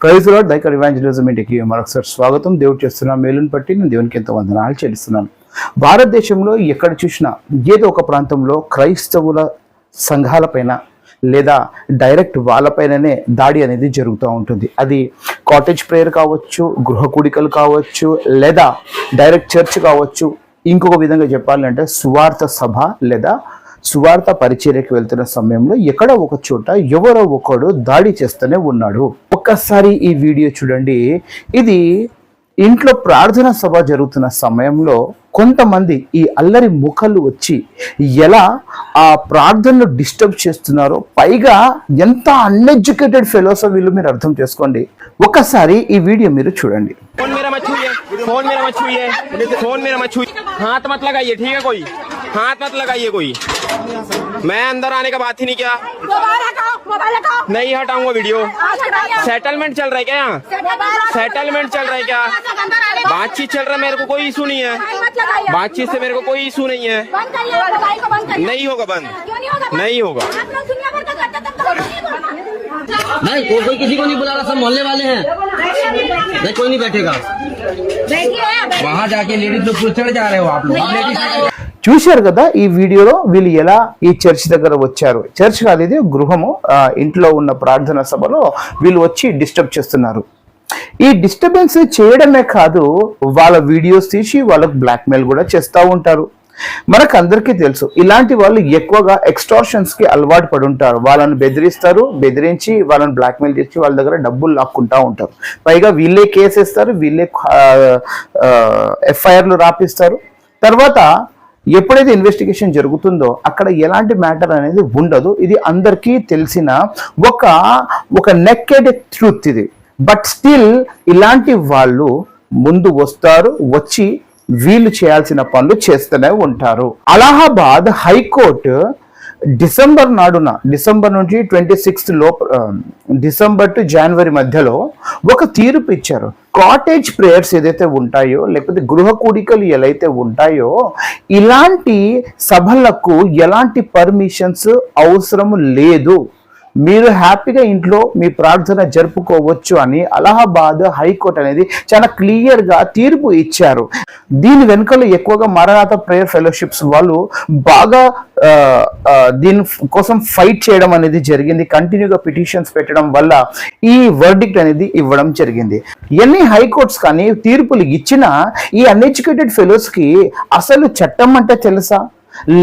Praise lord దైకర్ evangelism ఇంటికి మరొకసారి స్వాగతం. దేవుడు చేస్తున్న మేలుని బట్టి నేను దేవునికి ఎంతో వందనాలు చెల్లిస్తున్నాను. భారతదేశంలో ఎక్కడ చూసినా ఏదో ఒక ప్రాంతంలో క్రైస్తవుల సంఘాలపైన లేదా డైరెక్ట్ వాళ్ళపైననే దాడి అనేది జరుగుతూ ఉంటుంది. అది కాటేజ్ ప్రేయర్ కావచ్చు, గృహ కూడికలు కావచ్చు, లేదా డైరెక్ట్ చర్చ్ కావచ్చు. ఇంకొక విధంగా చెప్పాలంటే సువార్త సభ లేదా సువార్త పరిచర్యకి వెళ్తున్న సమయంలో ఎక్కడ ఒక చోట ఎవరో ఒకడు దాడి చేస్తూనే ఉన్నాడు. ఒక్కసారి ఈ వీడియో చూడండి. ఇది ఇంట్లో ప్రార్థన సభ జరుగుతున్న సమయంలో కొంతమంది ఈ అల్లరి ముఖాలు వచ్చి ఎలా ఆ ప్రార్థనను డిస్టర్బ్ చేస్తున్నారో, పైగా ఎంత అన్ఎడ్యుకేటెడ్ ఫెలోస్ వీళ్ళు మీరు అర్థం చేసుకోండి. ఒక్కసారి ఈ వీడియో మీరు చూడండి. हाथ मत लगाइए, ठीक है? कोई हाथ मत लगाइए कोई। मैं अंदर आने का बात ही नहीं किया। नहीं हटाऊंगा वीडियो। सेटलमेंट चल रहा है क्या? यहाँ सेटलमेंट चल रहा है क्या? बातचीत चल रहा है, मेरे को कोई इशू नहीं है। बातचीत से मेरे को कोई इशू नहीं है। नहीं होगा बंद, नहीं होगा। नहीं कोई किसी को नहीं बुला रहा, सब मोहल्ले वाले हैं। नहीं कोई नहीं बैठेगा। वहाँ जाके लेडीज लोग पूछने जा रहे हो आप लोग। చూశారు కదా ఈ వీడియోలో వీళ్ళు ఎలా ఈ చర్చ్ దగ్గర వచ్చారు. చర్చ్ కాదు, ఇది గృహము. ఇంట్లో ఉన్న ప్రార్థన సభలో వీళ్ళు వచ్చి డిస్టర్బ్ చేస్తున్నారు. ఈ డిస్టర్బెన్స్ చేయడమే కాదు, వాళ్ళ వీడియోస్ తీసి వాళ్ళకు బ్లాక్మెయిల్ కూడా చేస్తూ ఉంటారు. మనకు అందరికీ తెలుసు, ఇలాంటి వాళ్ళు ఎక్కువగా ఎక్స్టార్షన్స్ కి అలవాటు పడి ఉంటారు. వాళ్ళని బెదిరిస్తారు, బెదిరించి వాళ్ళని బ్లాక్మెయిల్ చేసి వాళ్ళ దగ్గర డబ్బులు లాక్కుంటా ఉంటారు. పైగా వీళ్ళే కేసు ఇస్తారు, వీళ్ళే ఎఫ్ఐఆర్లు రాపిస్తారు. తర్వాత ఎప్పుడైతే ఇన్వెస్టిగేషన్ జరుగుతుందో అక్కడ ఎలాంటి మ్యాటర్ అనేది ఉండదు. ఇది అందరికీ తెలిసిన ఒక నెక్కెడ్ ట్రూత్ ఇది. బట్ స్టిల్ ఇలాంటి వాళ్ళు ముందు వస్తారు, వచ్చి వీళ్ళు చేయాల్సిన పనులు చేస్తూనే ఉంటారు. అలహాబాద్ హైకోర్టు డిసెంబర్ నుంచి 26 లోపు, డిసెంబర్ టు జనవరి మధ్యలో ఒక తీర్పు ఇచ్చారు. కాటేజ్ ప్రేయర్స్ ఏదైతే ఉంటాయో, లేకపోతే గృహ కూడికలు ఎలా ఉంటాయో, ఇలాంటి సభలకు ఎలాంటి పర్మిషన్స్ అవసరం లేదు. మీరు హ్యాపీగా ఇంట్లో మీ ప్రార్థన జరుపుకోవచ్చు అని అలహాబాద్ హైకోర్టు అనేది చాలా క్లియర్గా తీర్పు ఇచ్చారు. దీని వెనుకలో ఎక్కువగా మరణాత ప్రేయర్ ఫెలోషిప్స్ వాళ్ళు బాగా దీని కోసం ఫైట్ చేయడం అనేది జరిగింది. కంటిన్యూగా పిటిషన్స్ పెట్టడం వల్ల ఈ వర్డిక్ట్ అనేది ఇవ్వడం జరిగింది. ఎన్ని హైకోర్ట్స్ కానీ తీర్పులు ఇచ్చినా ఈ అన్ఎడ్యుకేటెడ్ ఫెలోస్కి అసలు చట్టం అంటే తెలుసా?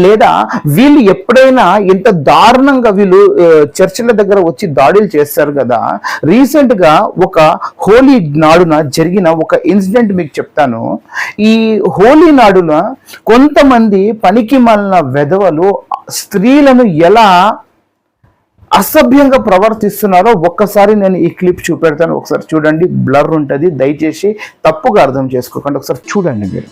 లేదా వీళ్ళు ఎప్పుడైనా ఇంత దారుణంగా వీళ్ళు చర్చిల దగ్గర వచ్చి దాడులు చేస్తారు కదా. రీసెంట్ గా ఒక హోలీ నాడున జరిగిన ఒక ఇన్సిడెంట్ మీకు చెప్తాను. ఈ హోలీ నాడున కొంతమంది పనికి మాలిన వెధవలు స్త్రీలను ఎలా అసభ్యంగా ప్రవర్తిస్తున్నారో ఒక్కసారి నేను ఈ క్లిప్ చూపెడతాను. ఒకసారి చూడండి. బ్లర్ ఉంటుంది, దయచేసి తప్పుగా అర్థం చేసుకోకండి. ఒకసారి చూడండి మీరు.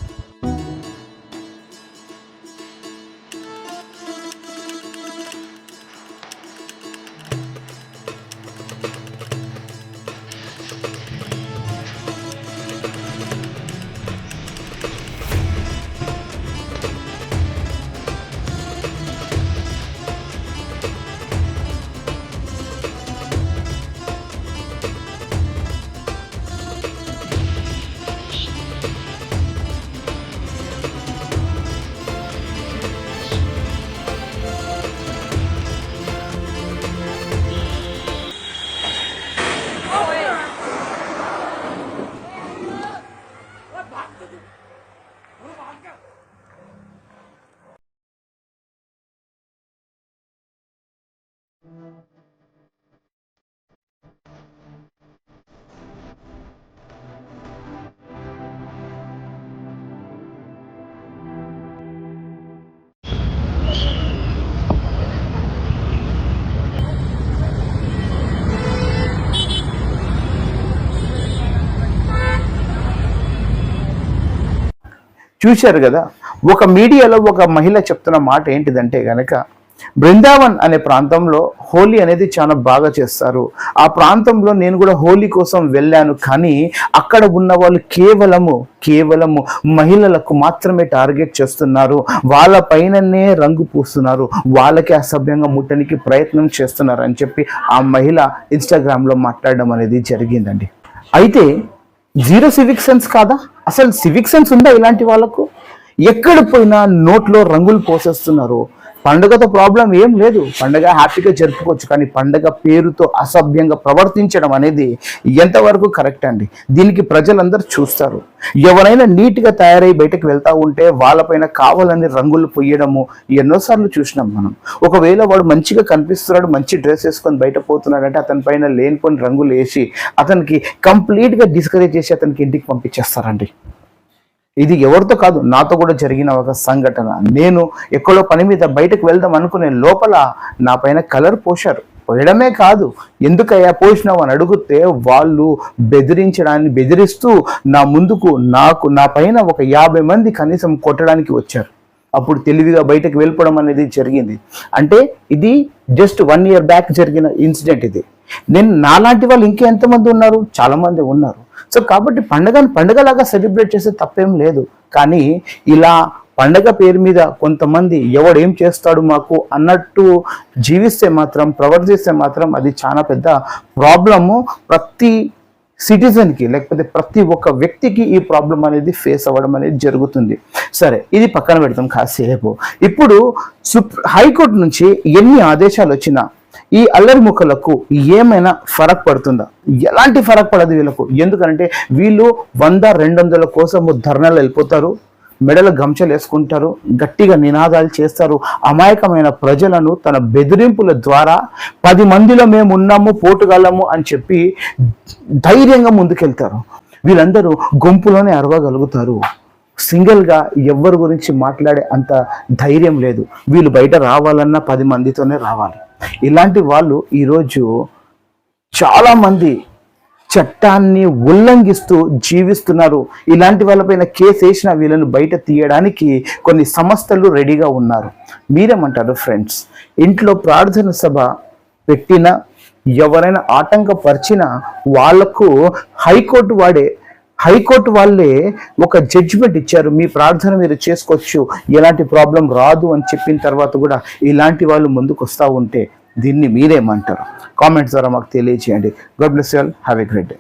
చూశారు కదా. ఒక మీడియాలో ఒక మహిళ చెప్తున్న మాట ఏంటిదంటే గనక, బృందావన్ అనే ప్రాంతంలో హోలీ అనేది చాలా బాగా చేస్తారు. ఆ ప్రాంతంలో నేను కూడా హోలీ కోసం వెళ్ళాను. కానీ అక్కడ ఉన్న వాళ్ళు కేవలము మహిళలకు మాత్రమే టార్గెట్ చేస్తున్నారు. వాళ్ళ పైననే రంగు పూస్తున్నారు, వాళ్ళకి అసభ్యంగా ముట్టడానికి ప్రయత్నం చేస్తున్నారు అని చెప్పి ఆ మహిళ ఇన్స్టాగ్రామ్లో మాట్లాడడం అనేది జరిగిందండి. అయితే జీరో సివిక్ సెన్స్ కాదా? అసలు సివిక్ సెన్స్ ఉందా ఇలాంటి వాళ్ళకు? ఎక్కడ పోయినా నోట్లో రంగులు పోసేస్తున్నారు. పండుగతో ప్రాబ్లం ఏం లేదు, పండుగ హ్యాపీగా జరుపుకోవచ్చు. కానీ పండుగ పేరుతో అసభ్యంగా ప్రవర్తించడం అనేది ఎంతవరకు కరెక్ట్ అండి? దీనికి ప్రజలందరూ చూస్తారు. ఎవరైనా నీట్గా తయారై బయటకు వెళ్తూ ఉంటే వాళ్ళపైన కావాలని రంగులు పొయ్యడము ఎన్నోసార్లు చూసినాం మనం. ఒకవేళ వాడు మంచిగా కనిపిస్తున్నాడు, మంచి డ్రెస్ వేసుకొని బయట పోతున్నాడంటే అతని పైన లేనిపోని రంగులు వేసి అతనికి కంప్లీట్గా డిస్కరేజ్ చేసి అతనికి ఇంటికి పంపించేస్తారండి. ఇది ఎవరితో కాదు, నాతో కూడా జరిగిన ఒక సంఘటన. నేను ఎక్కడో పని మీద బయటకు వెళ్దాం అనుకునే లోపల నా పైన కలర్ పోశారు. పోయడమే కాదు, ఎందుకయ్యా పోసినావు అని అడిగితే వాళ్ళు బెదిరిస్తూ నా ముందుకు నా పైన ఒక 50 మంది కనీసం కొట్టడానికి వచ్చారు. అప్పుడు తెలివిగా బయటకు వెళ్ళిపోవడం అనేది జరిగింది. అంటే ఇది జస్ట్ 1 year బ్యాక్ జరిగిన ఇన్సిడెంట్ ఇది. నేను నాలాంటి వాళ్ళు ఇంకెంతమంది ఉన్నారు? చాలా మంది ఉన్నారు. సో కాబట్టి పండగలాగా సెలబ్రేట్ చేసే తప్పేం లేదు. కానీ ఇలా పండగ పేరు మీద కొంతమంది ఎవడేం చేస్తాడు మాకు అన్నట్టు ప్రవర్తిస్తే మాత్రం అది చాలా పెద్ద ప్రాబ్లము. ప్రతి సిటిజన్కి లేకపోతే ప్రతి ఒక్క వ్యక్తికి ఈ ప్రాబ్లం అనేది ఫేస్ అవ్వడం అనేది జరుగుతుంది. సరే, ఇది పక్కన పెడతాం కాసేపు. ఇప్పుడు హైకోర్టు నుంచి ఎన్ని ఆదేశాలు వచ్చినా ఈ అల్లరి ముక్కలకు ఏమైనా ఫరక్ పడుతుందా? ఎలాంటి ఫరక్ పడదు వీళ్ళకు. ఎందుకంటే వీళ్ళు 100-200 కోసము ధర్నాలు వెళ్ళిపోతారు, మెడలు గంచెలు వేసుకుంటారు, గట్టిగా నినాదాలు చేస్తారు. అమాయకమైన ప్రజలను తన బెదిరింపుల ద్వారా 10 మందిలో మేము ఉన్నాము, పోటుగాళ్ళము అని చెప్పి ధైర్యంగా ముందుకెళ్తారు. వీళ్ళందరూ గుంపులోనే అరవగలుగుతారు. సింగిల్గా ఎవరి గురించి మాట్లాడే అంత ధైర్యం లేదు. వీళ్ళు బయట రావాలన్నా 10 మందితోనే రావాలి. ఇలాంటి వాళ్ళు ఈరోజు చాలామంది చట్టాన్ని ఉల్లంఘిస్తూ జీవిస్తున్నారు. ఇలాంటి వాళ్ళపైన కేసు వేసిన వీళ్ళను బయట తీయడానికి కొన్ని సంస్థలు రెడీగా ఉన్నారు. మీరేమంటారు ఫ్రెండ్స్? ఇంట్లో ప్రార్థన సభ పెట్టిన ఎవరైనా ఆటంకపరిచినా వాళ్లకు హైకోర్టు వాళ్ళే ఒక జడ్జిమెంట్ ఇచ్చారు, మీ ప్రార్థన మీరు చేసుకోవచ్చు, ఎలాంటి ప్రాబ్లం రాదు అని చెప్పిన తర్వాత కూడా ఇలాంటి వాళ్ళు ముందుకు వస్తూ ఉంటే దీన్ని మీరేమంటారు? కామెంట్స్ ద్వారా మాకు తెలియజేయండి. God bless you all. Have a great day.